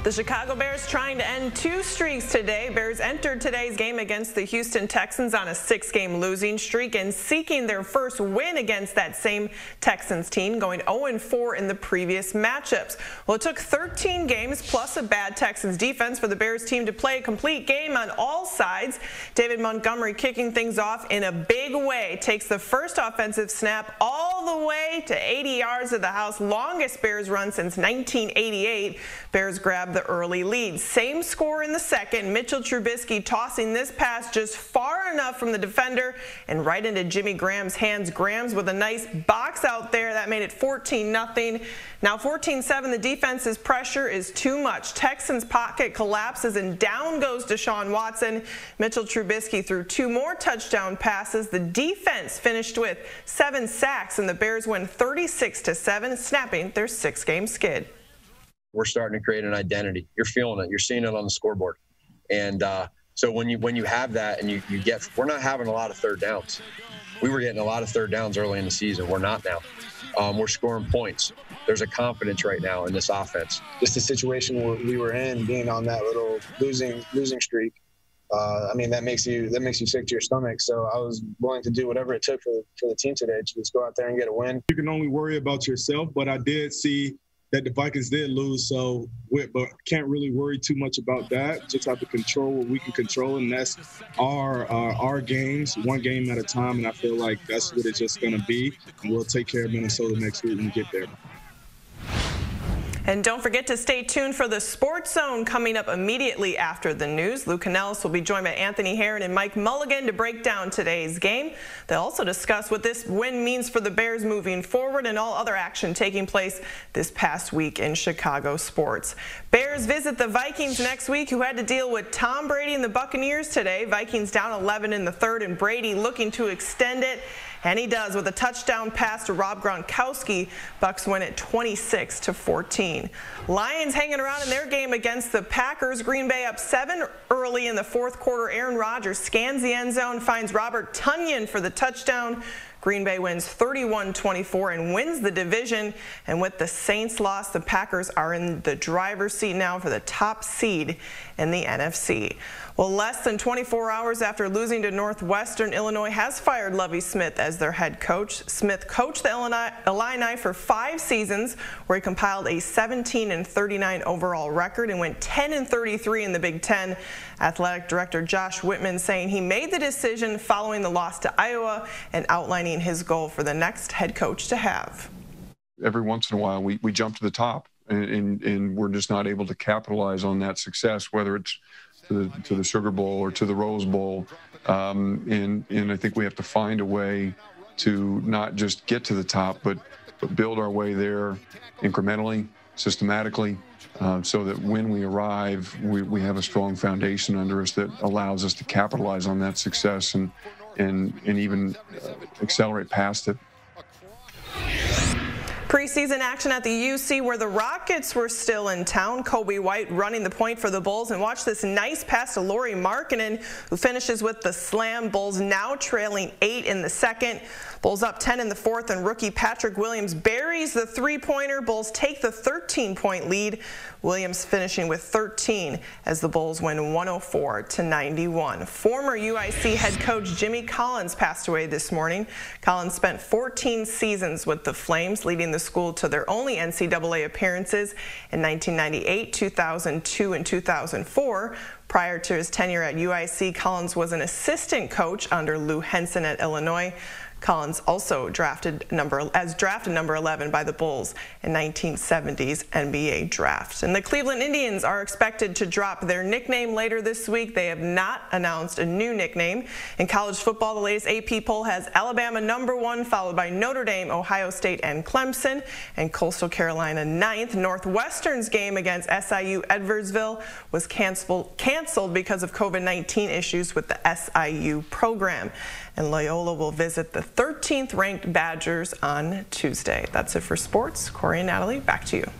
The Chicago Bears trying to end 2 streaks today. Bears entered today's game against the Houston Texans on a 6-game losing streak and seeking their first win against that same Texans team, going 0-4 in the previous matchups. Well, it took 13 games plus a bad Texans defense for the Bears team to play a complete game on all sides. David Montgomery kicking things off in a big way. Takes the first offensive snap all the way to 80 yards of the house. Longest Bears run since 1988. Bears grab the early lead. Same score in the second. Mitchell Trubisky tossing this pass just far enough from the defender and right into Jimmy Graham's hands. Graham's with a nice box out there. That made it 14-0. Now 14-7, the defense's pressure is too much. Texans pocket collapses and down goes Deshaun Watson. Mitchell Trubisky threw 2 more touchdown passes. The defense finished with 7 sacks and the Bears win 36-7, snapping their 6-game skid. We're starting to create an identity. You're feeling it. You're seeing it on the scoreboard. And so when you have that and we're not having a lot of third downs. We were getting a lot of third downs early in the season. We're not now. We're scoring points. There's a confidence right now in this offense. Just the situation we were in, being on that little losing streak. I mean, that makes you sick to your stomach. So I was willing to do whatever it took for the team today to just go out there and get a win. You can only worry about yourself, but I did see that the Vikings did lose, but can't really worry too much about that. Just have to control what we can control, and that's our games, one game at a time, and I feel like that's what it's just going to be. And we'll take care of Minnesota next week when we get there. And don't forget to stay tuned for the Sports Zone coming up immediately after the news. Lou Canellis will be joined by Anthony Herron and Mike Mulligan to break down today's game. They'll also discuss what this win means for the Bears moving forward and all other action taking place this past week in Chicago sports. Bears visit the Vikings next week, who had to deal with Tom Brady and the Buccaneers today. Vikings down 11 in the third, and Brady looking to extend it. And he does with a touchdown pass to Rob Gronkowski. Bucks win it 26-14. Lions hanging around in their game against the Packers. Green Bay up 7 early in the fourth quarter. Aaron Rodgers scans the end zone, finds Robert Tonyan for the touchdown. Green Bay wins 31-24 and wins the division. And with the Saints loss, the Packers are in the driver's seat now for the top seed in the NFC. Well, less than 24 hours after losing to Northwestern, Illinois has fired Lovie Smith as their head coach. Smith coached the Illini for 5 seasons, where he compiled a 17-39 overall record and went 10-33 in the Big Ten. Athletic Director Josh Whitman saying he made the decision following the loss to Iowa and outlining his goal for the next head coach to have. Every once in a while, we jump to the top, and we're just not able to capitalize on that success, whether it's to the Sugar Bowl or to the Rose Bowl. And I think we have to find a way to not just get to the top, but build our way there incrementally, systematically, so that when we arrive, we have a strong foundation under us that allows us to capitalize on that success and even accelerate past it. Preseason action at the UC, where the Rockets were still in town. Kobe White running the point for the Bulls, and watch this nice pass to Lauri Markkanen, who finishes with the slam. Bulls now trailing 8 in the second. Bulls up 10 in the fourth, and rookie Patrick Williams buries the 3-pointer. Bulls take the 13-point lead. Williams finishing with 13 as the Bulls win 104-91. Former UIC head coach Jimmy Collins passed away this morning. Collins spent 14 seasons with the Flames, leading the school to their only NCAA appearances in 1998, 2002, and 2004. Prior to his tenure at UIC, Collins was an assistant coach under Lou Henson at Illinois. Collins also drafted number 11 by the Bulls in 1970's NBA draft. And the Cleveland Indians are expected to drop their nickname later this week. They have not announced a new nickname. In college football, the latest AP poll has Alabama #1, followed by Notre Dame, Ohio State, and Clemson, and Coastal Carolina 9th. Northwestern's game against SIU Edwardsville was canceled because of COVID-19 issues with the SIU program. And Loyola will visit the 13th ranked Badgers on Tuesday. That's it for sports. Corey and Natalie, back to you.